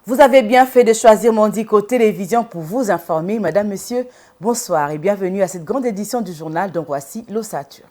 Vous avez bien fait de choisir Mondico Télévision pour vous informer. Madame, Monsieur, bonsoir et bienvenue à cette grande édition du journal dont voici l'ossature.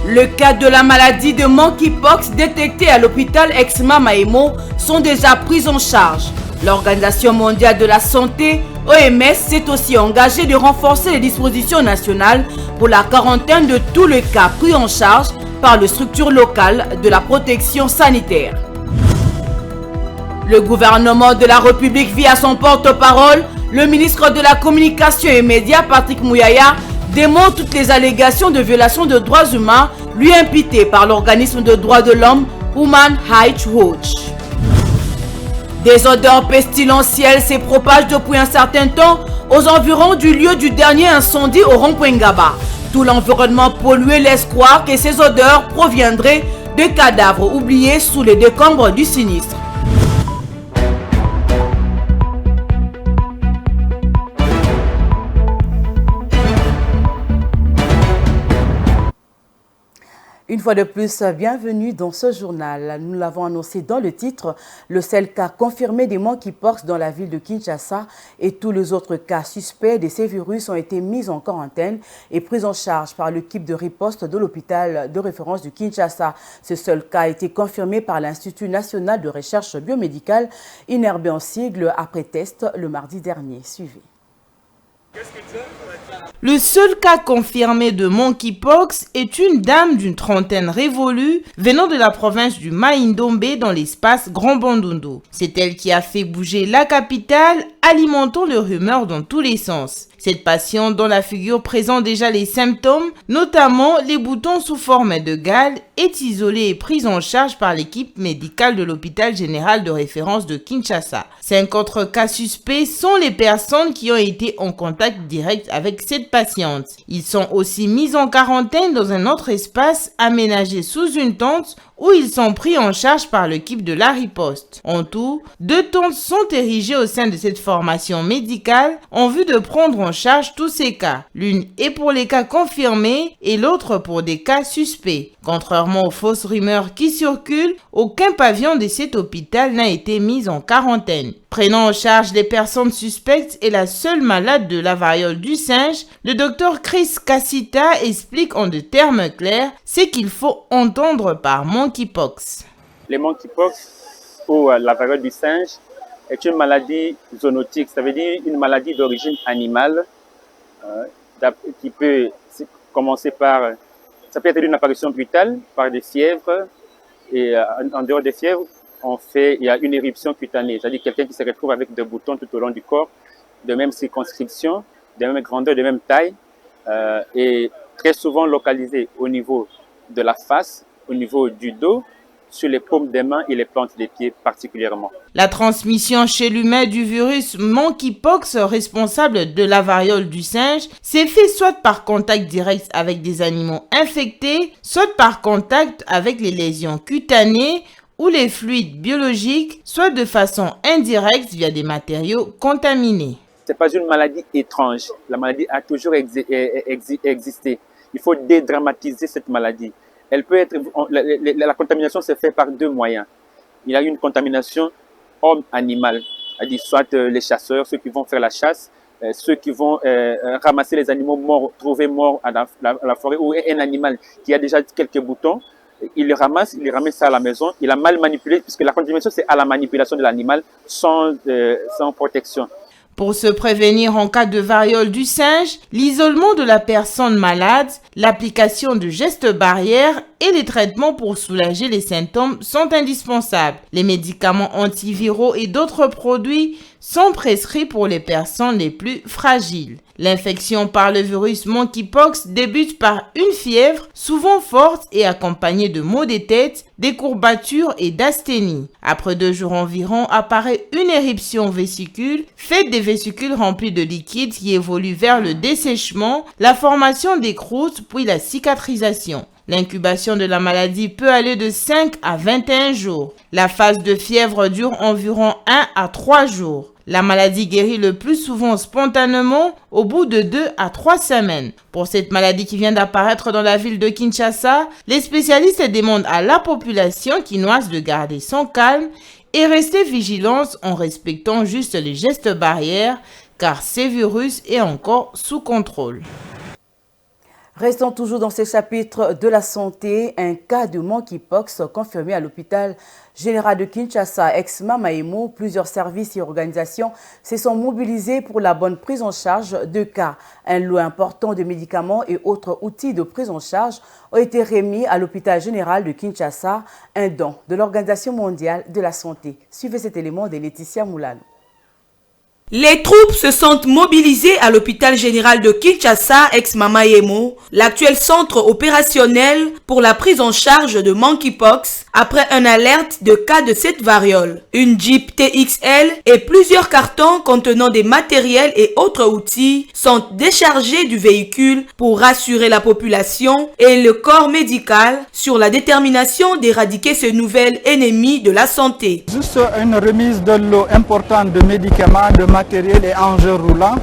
Le cas de la maladie de monkeypox détectée à l'hôpital Exma Maemo sont déjà pris en charge. L'Organisation mondiale de la santé, OMS, s'est aussi engagée de renforcer les dispositions nationales pour la quarantaine de tous les cas pris en charge par les structures locales de la protection sanitaire. Le gouvernement de la République, via son porte-parole, le ministre de la Communication et Médias, Patrick Mouyaya, démontre toutes les allégations de violation de droits humains lui imputées par l'organisme de droits de l'homme Human Rights Watch. Des odeurs pestilentielles se propagent depuis un certain temps aux environs du lieu du dernier incendie au rond-point Ngaba. Tout l'environnement pollué laisse croire que ces odeurs proviendraient de cadavres oubliés sous les décombres du sinistre. Une fois de plus, bienvenue dans ce journal. Nous l'avons annoncé dans le titre, le seul cas confirmé des monkeypox dans la ville de Kinshasa et tous les autres cas suspects de ces virus ont été mis en quarantaine et pris en charge par l'équipe de riposte de l'hôpital de référence du Kinshasa. Ce seul cas a été confirmé par l'Institut national de recherche biomédicale, INRB en sigle, après test le mardi dernier. Suivez. Le seul cas confirmé de monkeypox est une dame d'une trentaine révolue venant de la province du Mai-Ndombe dans l'espace Grand Bandundu. C'est elle qui a fait bouger la capitale, alimentant les rumeurs dans tous les sens. Cette patiente dont la figure présente déjà les symptômes, notamment les boutons sous forme de gale, est isolée et prise en charge par l'équipe médicale de l'hôpital général de référence de Kinshasa. 5 autres cas suspects sont les personnes qui ont été en contact direct avec cette patiente. Ils sont aussi mis en quarantaine dans un autre espace aménagé sous une tente où ils sont pris en charge par l'équipe de la riposte. En tout, 2 tentes sont érigées au sein de cette formation médicale en vue de prendre en charge tous ces cas. L'une est pour les cas confirmés et l'autre pour des cas suspects. Contrairement aux fausses rumeurs qui circulent, aucun pavillon de cet hôpital n'a été mis en quarantaine. Prenant en charge les personnes suspectes et la seule malade de la variole du singe, le docteur Chris Kassita explique en des termes clairs ce qu'il faut entendre par monkeypox. Les monkeypox ou la variole du singe est une maladie zoonotique, ça veut dire une maladie d'origine animale qui peut commencer par, ça peut être une apparition brutale par des fièvres et en dehors des fièvres, il y a une éruption cutanée, c'est-à-dire quelqu'un qui se retrouve avec des boutons tout au long du corps, de même circonscription, de même grandeur, de même taille, et très souvent localisé au niveau de la face, au niveau du dos, sur les paumes des mains et les plantes des pieds particulièrement. La transmission chez l'humain du virus monkeypox responsable de la variole du singe s'est fait soit par contact direct avec des animaux infectés, soit par contact avec les lésions cutanées ou les fluides biologiques, soit de façon indirecte via des matériaux contaminés. Ce n'est pas une maladie étrange. La maladie a toujours existé. Il faut dédramatiser cette maladie. Elle peut être, la contamination se fait par 2 moyens. Il y a une contamination homme-animal, c'est-à-dire soit les chasseurs, ceux qui vont faire la chasse, ceux qui vont ramasser les animaux morts, trouvés morts à la forêt, ou un animal qui a déjà quelques boutons, il ramène ça à la maison, il a mal manipulé, puisque la contamination c'est à la manipulation de l'animal sans protection. Pour se prévenir en cas de variole du singe, l'isolement de la personne malade, l'application de gestes barrières et les traitements pour soulager les symptômes sont indispensables. Les médicaments antiviraux et d'autres produits sont prescrits pour les personnes les plus fragiles. L'infection par le virus monkeypox débute par une fièvre, souvent forte et accompagnée de maux de tête, des courbatures et d'asthénie. Après 2 jours environ, apparaît une éruption vésicule, faite des vésicules remplies de liquide qui évoluent vers le dessèchement, la formation des croûtes puis la cicatrisation. L'incubation de la maladie peut aller de 5 à 21 jours. La phase de fièvre dure environ 1 à 3 jours. La maladie guérit le plus souvent spontanément au bout de 2 à 3 semaines. Pour cette maladie qui vient d'apparaître dans la ville de Kinshasa, les spécialistes demandent à la population quinoise de garder son calme et rester vigilante en respectant juste les gestes barrières car ce virus est encore sous contrôle. Restons toujours dans ces chapitres de la santé. Un cas de monkeypox confirmé à l'hôpital général de Kinshasa, ex-Mamaemo. Plusieurs services et organisations se sont mobilisés pour la bonne prise en charge de cas. Un lot important de médicaments et autres outils de prise en charge ont été remis à l'hôpital général de Kinshasa, un don de l'Organisation mondiale de la santé. Suivez cet élément de Laetitia Moulano. Les troupes se sont mobilisées à l'hôpital général de Kinshasa, ex-Mamaemo, l'actuel centre opérationnel pour la prise en charge de monkeypox, après une alerte de cas de cette variole. Une Jeep TXL et plusieurs cartons contenant des matériels et autres outils sont déchargés du véhicule pour rassurer la population et le corps médical sur la détermination d'éradiquer ce nouvel ennemi de la santé. Juste une remise de lot importante de médicaments, de matériel et engins roulants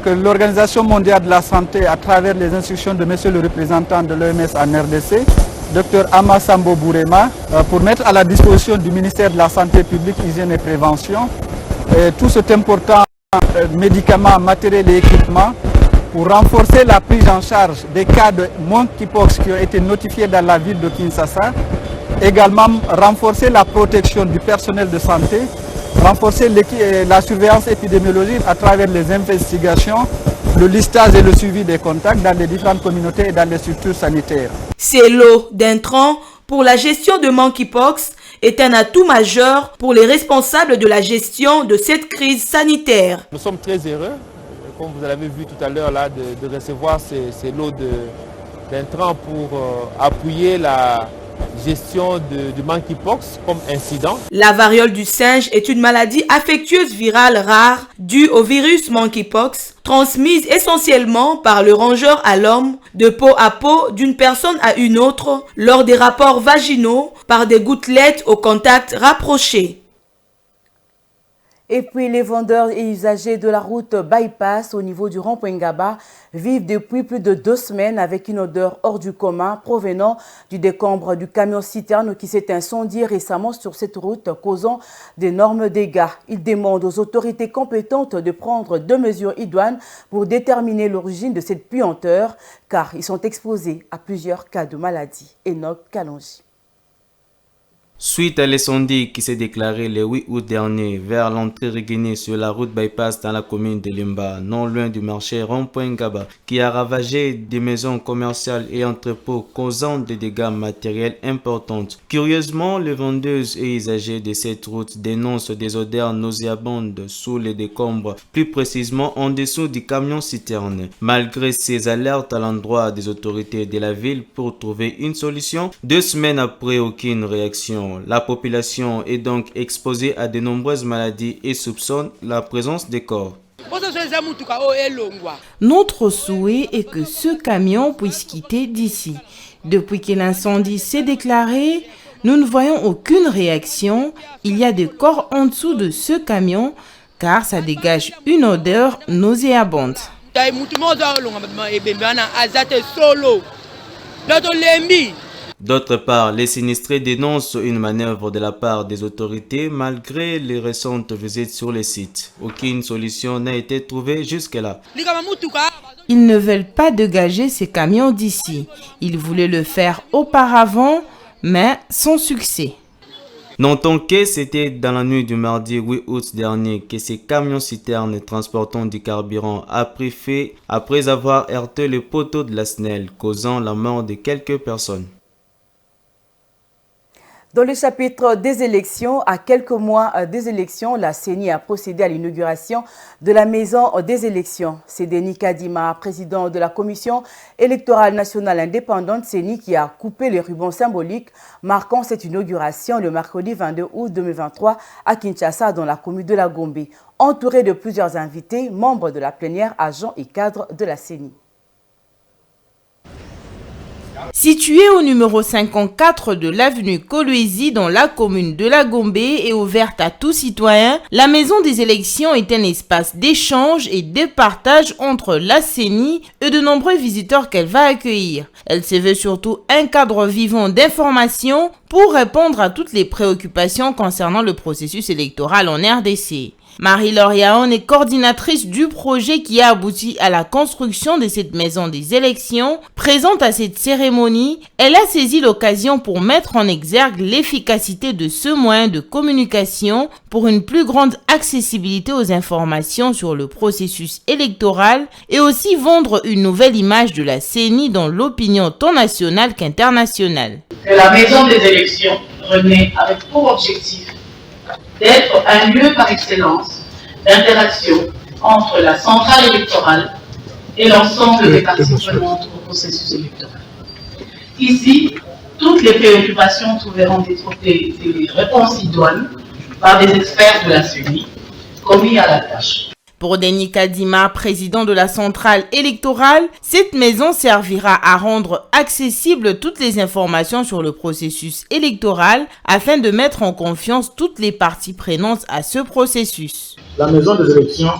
que l'Organisation mondiale de la santé, à travers les instructions de monsieur le représentant de l'OMS en RDC, Dr Amasambo Bourema, pour mettre à la disposition du ministère de la Santé publique, Hygiène et Prévention tout cet important médicaments, matériel et équipement pour renforcer la prise en charge des cas de monkeypox qui ont été notifiés dans la ville de Kinshasa, également renforcer la protection du personnel de santé, renforcer la surveillance épidémiologique à travers les investigations, le listage et le suivi des contacts dans les différentes communautés et dans les structures sanitaires. Ces lots d'intrants pour la gestion de monkeypox est un atout majeur pour les responsables de la gestion de cette crise sanitaire. Nous sommes très heureux, comme vous l'avez vu tout à l'heure, de recevoir ces lots d'intrants pour appuyer la gestion du monkeypox comme incident. La variole du singe est une maladie infectieuse virale rare due au virus monkeypox, transmise essentiellement par le rongeur à l'homme, de peau à peau d'une personne à une autre, lors des rapports vaginaux, par des gouttelettes au contact rapproché. Et puis, les vendeurs et usagers de la route Bypass au niveau du rond-point Ngaba vivent depuis plus de 2 semaines avec une odeur hors du commun provenant du décombre du camion-citerne qui s'est incendié récemment sur cette route, causant d'énormes dégâts. Ils demandent aux autorités compétentes de prendre 2 mesures idoines pour déterminer l'origine de cette puanteur, car ils sont exposés à plusieurs cas de maladie. Enoch Kalonji. Suite à l'incendie qui s'est déclaré le 8 août dernier vers l'entrée Reguiné sur la route Bypass dans la commune de Limba, non loin du marché rond-point Ngaba, qui a ravagé des maisons commerciales et entrepôts causant des dégâts matériels importants. Curieusement, les vendeuses et usagers de cette route dénoncent des odeurs nauséabondes sous les décombres, plus précisément en dessous du camion-citerne. Malgré ces alertes à l'endroit des autorités de la ville pour trouver une solution, 2 semaines après aucune réaction. La population est donc exposée à de nombreuses maladies et soupçonne la présence des corps. Notre souhait est que ce camion puisse quitter d'ici. Depuis que l'incendie s'est déclaré, nous ne voyons aucune réaction. Il y a des corps en dessous de ce camion car ça dégage une odeur nauséabonde. D'autre part, les sinistrés dénoncent une manœuvre de la part des autorités malgré les récentes visites sur les sites. Aucune solution n'a été trouvée jusque-là. Ils ne veulent pas dégager ces camions d'ici. Ils voulaient le faire auparavant, mais sans succès. Notons que c'était dans la nuit du mardi 8 août dernier que ces camions-citernes transportant du carburant a pris feu après avoir heurté le poteau de la SNEL, causant la mort de quelques personnes. Dans le chapitre des élections, à quelques mois des élections, la CENI a procédé à l'inauguration de la maison des élections. C'est Denis Kadima, président de la Commission électorale nationale indépendante CENI, qui a coupé les rubans symboliques marquant cette inauguration le mercredi 22 août 2023 à Kinshasa, dans la commune de la Gombe, entouré de plusieurs invités, membres de la plénière, agents et cadres de la CENI. Située au numéro 54 de l'avenue Kolwezi dans la commune de La Gombe et ouverte à tout citoyen, la maison des élections est un espace d'échange et de partage entre la CENI et de nombreux visiteurs qu'elle va accueillir. Elle se veut surtout un cadre vivant d'information pour répondre à toutes les préoccupations concernant le processus électoral en RDC. Marie-Laure Yaon est coordinatrice du projet qui a abouti à la construction de cette maison des élections. Présente à cette cérémonie, elle a saisi l'occasion pour mettre en exergue l'efficacité de ce moyen de communication pour une plus grande accessibilité aux informations sur le processus électoral et aussi vendre une nouvelle image de la CENI dans l'opinion tant nationale qu'internationale. La maison des élections renaît avec pour objectif d'être un lieu par excellence d'interaction entre la centrale électorale et l'ensemble des parties prenantes au processus électoral. Ici, toutes les préoccupations trouveront des réponses idoines par des experts de la CENI commis à la tâche. Pour Denis Kadima, président de la centrale électorale, cette maison servira à rendre accessibles toutes les informations sur le processus électoral afin de mettre en confiance toutes les parties prenantes à ce processus. La maison des élections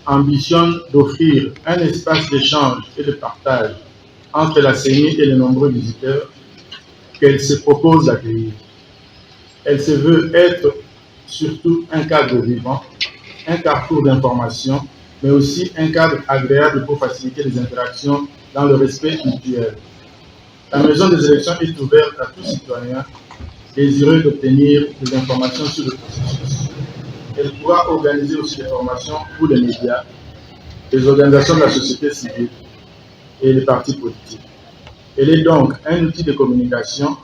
ambitionne d'offrir un espace d'échange et de partage entre la CENI et les nombreux visiteurs qu'elle se propose d'accueillir. Elle se veut être surtout un cadre vivant, un carrefour d'information, mais aussi un cadre agréable pour faciliter les interactions dans le respect mutuel. La maison des élections est ouverte à tout citoyen désireux d'obtenir des informations sur le processus. Elle pourra organiser aussi des formations pour les médias, les organisations de la société civile et les partis politiques. Elle est donc un outil de communication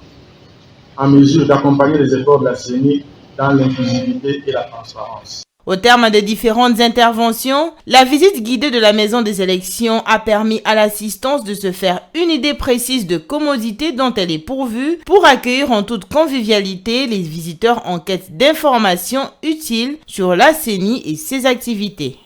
en mesure d'accompagner les efforts de la CENI dans l'inclusivité et la transparence. Au terme des différentes interventions, la visite guidée de la maison des élections a permis à l'assistance de se faire une idée précise de commodité dont elle est pourvue pour accueillir en toute convivialité les visiteurs en quête d'informations utiles sur la CENI et ses activités.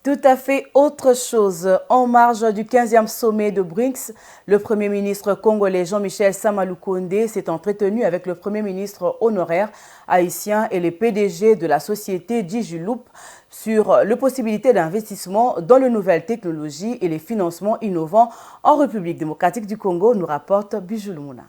Tout à fait autre chose. En marge du 15e sommet de BRICS, le Premier ministre congolais Jean-Michel Sama Lukonde s'est entretenu avec le Premier ministre honoraire haïtien et les PDG de la société Digiloop sur les possibilités d'investissement dans les nouvelles technologies et les financements innovants en République démocratique du Congo, nous rapporte Bijou Lumuna.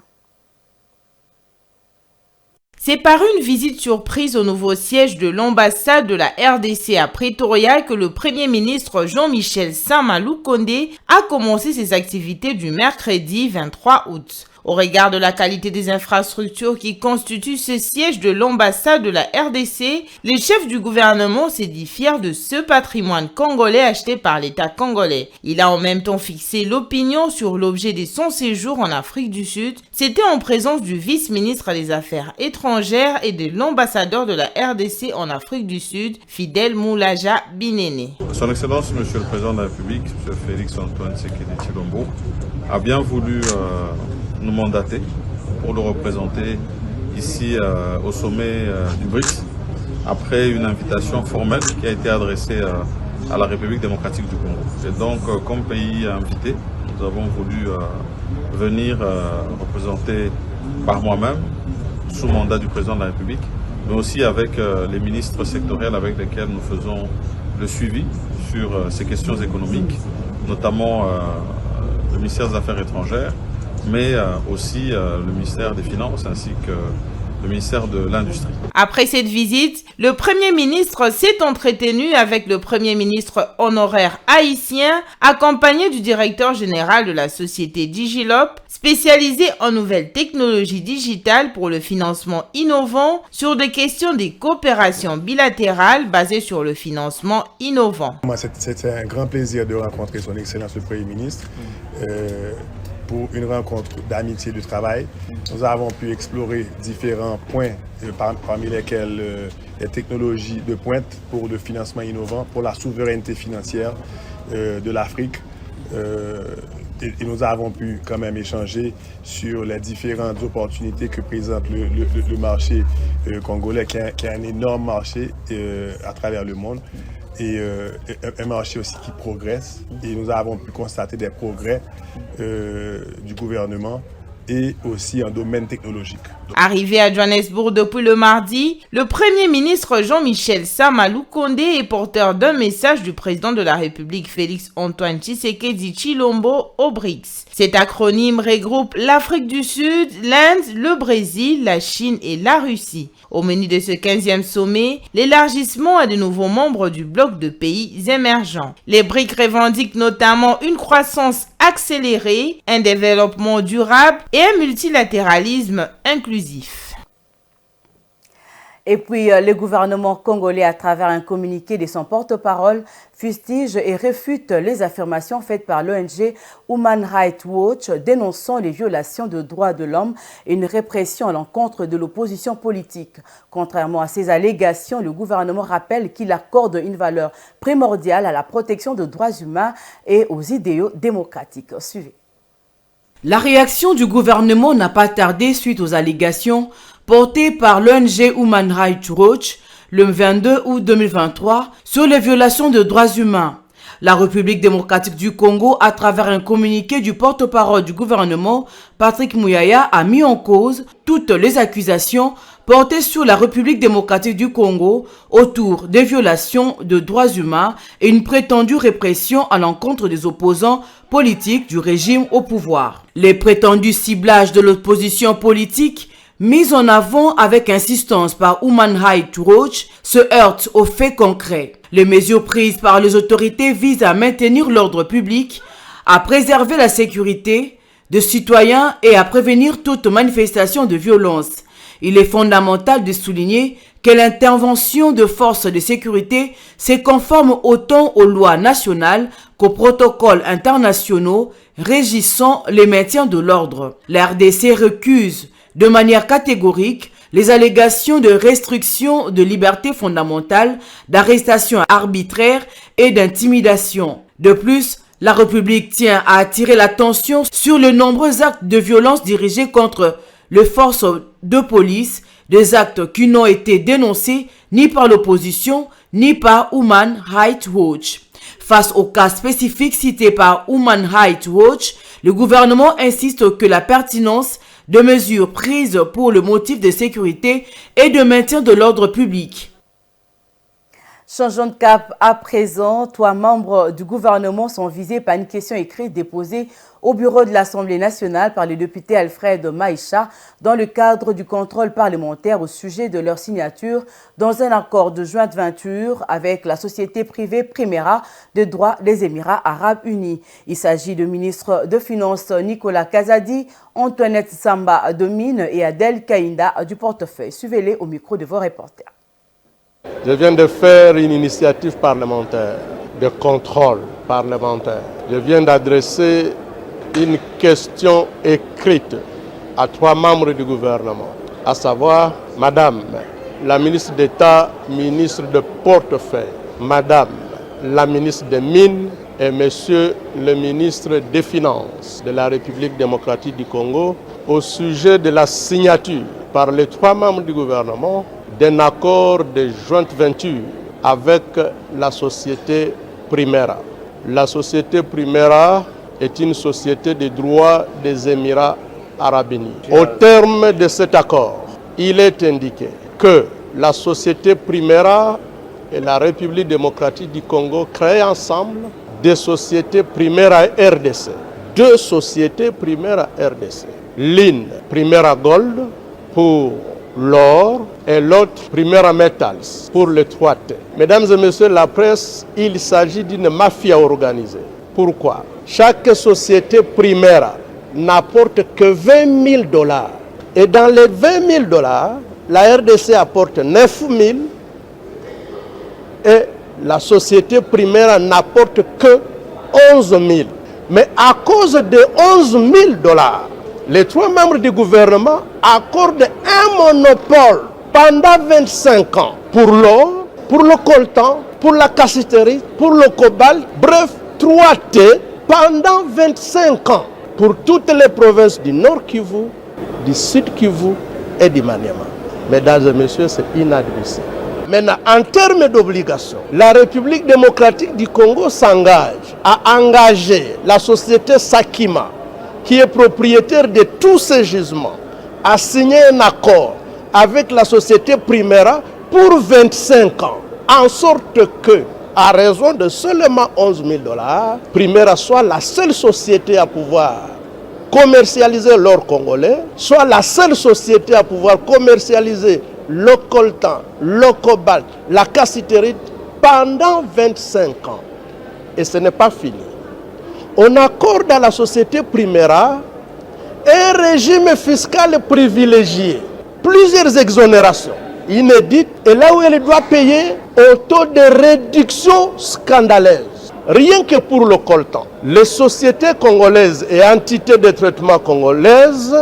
C'est par une visite surprise au nouveau siège de l'ambassade de la RDC à Pretoria que le Premier ministre Jean-Michel Sama Lukonde a commencé ses activités du mercredi 23 août. Au regard de la qualité des infrastructures qui constituent ce siège de l'ambassade de la RDC, les chefs du gouvernement s'est dit fiers de ce patrimoine congolais acheté par l'État congolais. Il a en même temps fixé l'opinion sur l'objet de son séjour en Afrique du Sud. C'était en présence du vice-ministre des Affaires étrangères et de l'ambassadeur de la RDC en Afrique du Sud, Fidel Moulaja Binene. Son Excellence, Monsieur le Président de la République, M. Félix-Antoine Tshisekedi Tshilombo, a bien voulu nous mandater pour le représenter ici au sommet du BRICS, après une invitation formelle qui a été adressée à la République démocratique du Congo. Et donc, comme pays invité, nous avons voulu venir représenter par moi-même, sous mandat du Président de la République, mais aussi avec les ministres sectoriels avec lesquels nous faisons le suivi sur ces questions économiques, notamment le ministère des Affaires étrangères, mais aussi le ministère des Finances ainsi que le ministère de l'Industrie. Après cette visite, le Premier ministre s'est entretenu avec le Premier ministre honoraire haïtien, accompagné du directeur général de la société Digiloop, spécialisée en nouvelles technologies digitales pour le financement innovant, sur des questions de coopération bilatérale basées sur le financement innovant. C'était un grand plaisir de rencontrer son Excellence le Premier ministre. Pour une rencontre d'amitié de travail. Nous avons pu explorer différents points, parmi lesquels les technologies de pointe pour le financement innovant, pour la souveraineté financière de l'Afrique. Et nous avons pu quand même échanger sur les différentes opportunités que présente le marché congolais, qui est un énorme marché à travers le monde. et un marché aussi qui progresse. Et nous avons pu constater des progrès du gouvernement et aussi en domaine technologique. Arrivé à Johannesburg depuis le mardi, le Premier ministre Jean-Michel Sama Lukonde est porteur d'un message du président de la République Félix Antoine Tshisekedi Tshilombo au BRICS. Cet acronyme regroupe l'Afrique du Sud, l'Inde, le Brésil, la Chine et la Russie. Au menu de ce 15e sommet, l'élargissement à de nouveaux membres du bloc de pays émergents. Les BRICS revendiquent notamment une croissance accélérée, un développement durable et un multilatéralisme inclusif. Et puis, le gouvernement congolais, à travers un communiqué de son porte-parole, fustige et réfute les affirmations faites par l'ONG Human Rights Watch dénonçant les violations de droits de l'homme et une répression à l'encontre de l'opposition politique. Contrairement à ces allégations, le gouvernement rappelle qu'il accorde une valeur primordiale à la protection des droits humains et aux idéaux démocratiques. Suivez. La réaction du gouvernement n'a pas tardé suite aux allégations portées par l'ONG Human Rights Watch le 22 août 2023 sur les violations de droits humains. La République démocratique du Congo, à travers un communiqué du porte-parole du gouvernement, Patrick Muyaya, a mis en cause toutes les accusations portées sur la République démocratique du Congo autour des violations de droits humains et une prétendue répression à l'encontre des opposants politiques du régime au pouvoir. Les prétendus ciblages de l'opposition politique mis en avant avec insistance par Human Rights Watch se heurtent aux faits concrets. Les mesures prises par les autorités visent à maintenir l'ordre public, à préserver la sécurité des citoyens et à prévenir toute manifestation de violence. Il est fondamental de souligner que l'intervention de forces de sécurité se conforme autant aux lois nationales qu'aux protocoles internationaux régissant le maintien de l'ordre. La RDC recuse de manière catégorique les allégations de restriction de liberté fondamentale, d'arrestation arbitraire et d'intimidation. De plus, la République tient à attirer l'attention sur les nombreux actes de violence dirigés contre les forces de police, des actes qui n'ont été dénoncés ni par l'opposition ni par Human Rights Watch. Face au cas spécifique cité par Human Rights Watch, le gouvernement insiste que la pertinence de mesures prises pour le motif de sécurité et de maintien de l'ordre public. Changeons de cap à présent. 3 membres du gouvernement sont visés par une question écrite déposée au bureau de l'Assemblée nationale par le député Alfred Maïcha dans le cadre du contrôle parlementaire au sujet de leur signature dans un accord de joint venture avec la société privée Primera de droit des Émirats arabes unis. Il s'agit du ministre de Finances Nicolas Kazadi, Antoinette Samba Domine et Adèle Kainda du portefeuille. Suivez-les au micro de vos reporters. Je viens de faire une initiative parlementaire, de contrôle parlementaire. Je viens d'adresser une question écrite à 3 membres du gouvernement, à savoir Madame la ministre d'État, ministre de portefeuille, Madame la ministre des Mines et Monsieur le ministre des Finances de la République démocratique du Congo au sujet de la signature par les 3 membres du gouvernement d'un accord de jointe venture avec la société Primera. La société Primera est une société de droit des Émirats arabes unis. Au terme de cet accord, il est indiqué que la société Primera et la République démocratique du Congo créent ensemble des sociétés Primera RDC. 2 sociétés Primera RDC. L'une Primera Gold pour l'or et l'autre Primera Metals pour le 3T. Mesdames et messieurs la presse, il s'agit d'une mafia organisée. Pourquoi? Chaque société Primera n'apporte que $20 000. Et dans les $20 000, la RDC apporte 9 000 et la société Primera n'apporte que 11 000. Mais à cause de 11 000 $, les 3 membres du gouvernement accordent un monopole pendant 25 ans pour l'or, pour le coltan, pour la cassiterie, pour le cobalt, bref, 3T pendant 25 ans pour toutes les provinces du Nord Kivu, du Sud Kivu et du Maniema. Mesdames et messieurs, c'est inadmissible. Maintenant, en termes d'obligations, la République démocratique du Congo s'engage à engager la société Sakima, qui est propriétaire de tous ces gisements, à signer un accord avec la société Primera pour 25 ans, en sorte que, à raison de seulement 11 000 $, Primera soit la seule société à pouvoir commercialiser l'or congolais, soit la seule société à pouvoir commercialiser le coltan, le cobalt, la cassiterite pendant 25 ans. Et ce n'est pas fini. On accorde à la société Primera un régime fiscal privilégié, plusieurs exonérations inédites, et là où elle doit payer au taux de réduction scandaleuse. Rien que pour le coltan, les sociétés congolaises et entités de traitement congolaises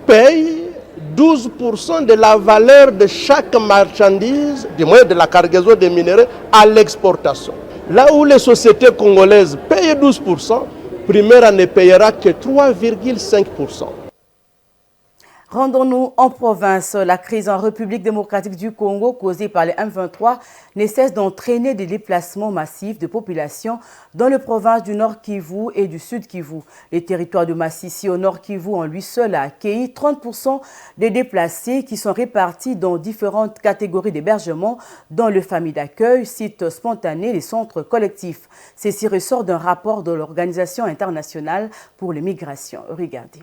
payent 12% de la valeur de chaque marchandise, du moins de la cargaison des minéraux, à l'exportation. Là où les sociétés congolaises payent 12%, Primera ne payera que 3,5%. Rendons-nous en province. La crise en République démocratique du Congo causée par les M23 ne cesse d'entraîner des déplacements massifs de population dans les provinces du Nord Kivu et du Sud Kivu. Les territoires de Massissi au Nord Kivu en lui seul a accueilli 30% des déplacés qui sont répartis dans différentes catégories d'hébergement, dans le famille d'accueil, sites spontanés et centres collectifs. Ceci ressort d'un rapport de l'Organisation internationale pour les migrations. Regardez.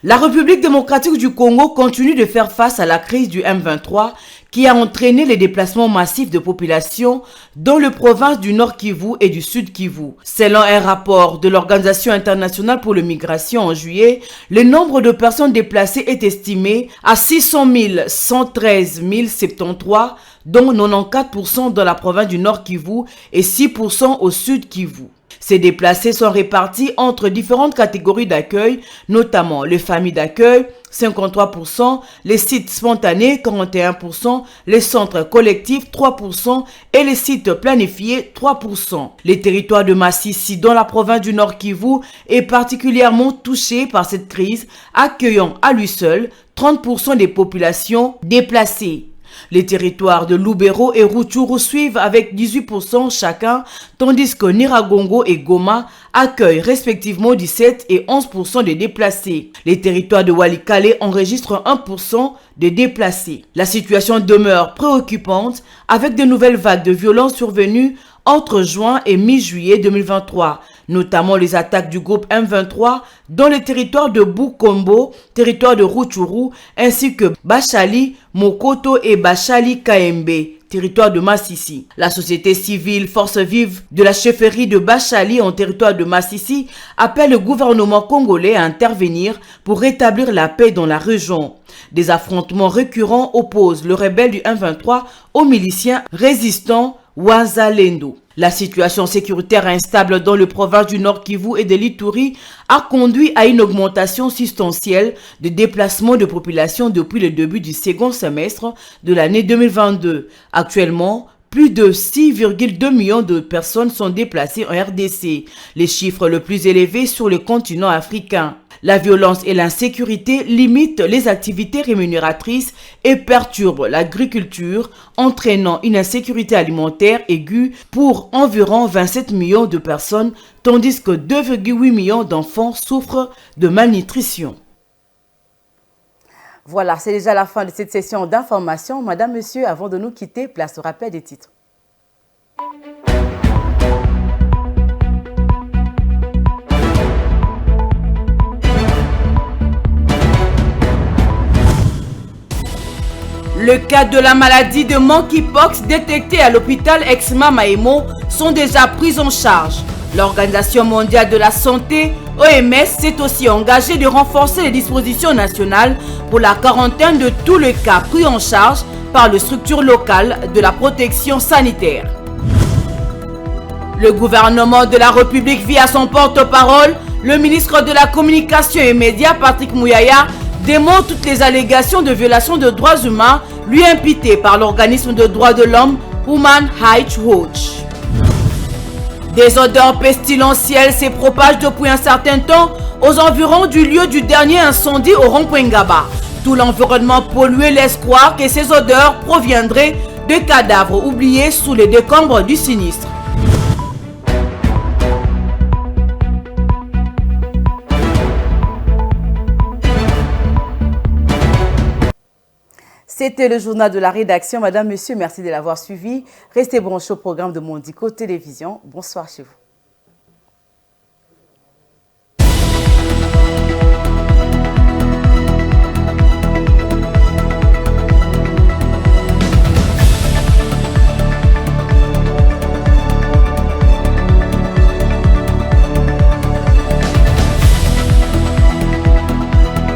La République démocratique du Congo continue de faire face à la crise du M23 qui a entraîné les déplacements massifs de population dans les provinces du Nord Kivu et du Sud Kivu. Selon un rapport de l'Organisation internationale pour les migrations en juillet, le nombre de personnes déplacées est estimé à 600 113 073, dont 94% dans la province du Nord Kivu et 6% au Sud Kivu. Ces déplacés sont répartis entre différentes catégories d'accueil, notamment les familles d'accueil, 53%, les sites spontanés, 41%, les centres collectifs, 3% et les sites planifiés, 3%. Les territoires de Massissi, dans la province du Nord Kivu, est particulièrement touché par cette crise, accueillant à lui seul 30% des populations déplacées. Les territoires de Lubero et Rutshuru suivent avec 18% chacun, tandis que Nyiragongo et Goma accueillent respectivement 17 et 11% des déplacés. Les territoires de Walikale enregistrent 1% des déplacés. La situation demeure préoccupante avec de nouvelles vagues de violences survenues entre juin et mi-juillet 2023, notamment les attaques du groupe M23 dans les territoires de Bukombo, territoire de Rutshuru, ainsi que Bachali, Mokoto et Bachali Kaembe, territoire de Massissi. La société civile, force vive de la chefferie de Bachali en territoire de Massissi, appelle le gouvernement congolais à intervenir pour rétablir la paix dans la région. Des affrontements récurrents opposent le rebelle du M23 aux miliciens résistants Wazalendo. La situation sécuritaire instable dans le province du Nord Kivu et de l'Ituri a conduit à une augmentation substantielle de déplacements de population depuis le début du second semestre de l'année 2022. Actuellement, plus de 6,2 millions de personnes sont déplacées en RDC, les chiffres le plus élevés sur le continent africain. La violence et l'insécurité limitent les activités rémunératrices et perturbent l'agriculture, entraînant une insécurité alimentaire aiguë pour environ 27 millions de personnes, tandis que 2,8 millions d'enfants souffrent de malnutrition. Voilà, c'est déjà la fin de cette session d'information. Madame, Monsieur, avant de nous quitter, place au rappel des titres. Le cas de la maladie de monkeypox détectée à l'hôpital Exma Maemo sont déjà pris en charge. L'Organisation mondiale de la santé, OMS, s'est aussi engagée de renforcer les dispositions nationales pour la quarantaine de tous les cas pris en charge par les structures locales de la protection sanitaire. Le gouvernement de la République, via son porte-parole, le ministre de la Communication et Médias, Patrick Mouyaya, dément toutes les allégations de violation de droits humains lui imputées par l'organisme de droits de l'homme Human Rights Watch. Des odeurs pestilentielles se propagent depuis un certain temps aux environs du lieu du dernier incendie au rond-point Ngaba. Tout l'environnement pollué laisse croire que ces odeurs proviendraient 2 cadavres oubliés sous les décombres du sinistre. C'était le journal de la rédaction. Madame, Monsieur, merci de l'avoir suivi. Restez branchés au programme de Mondico Télévision. Bonsoir chez vous.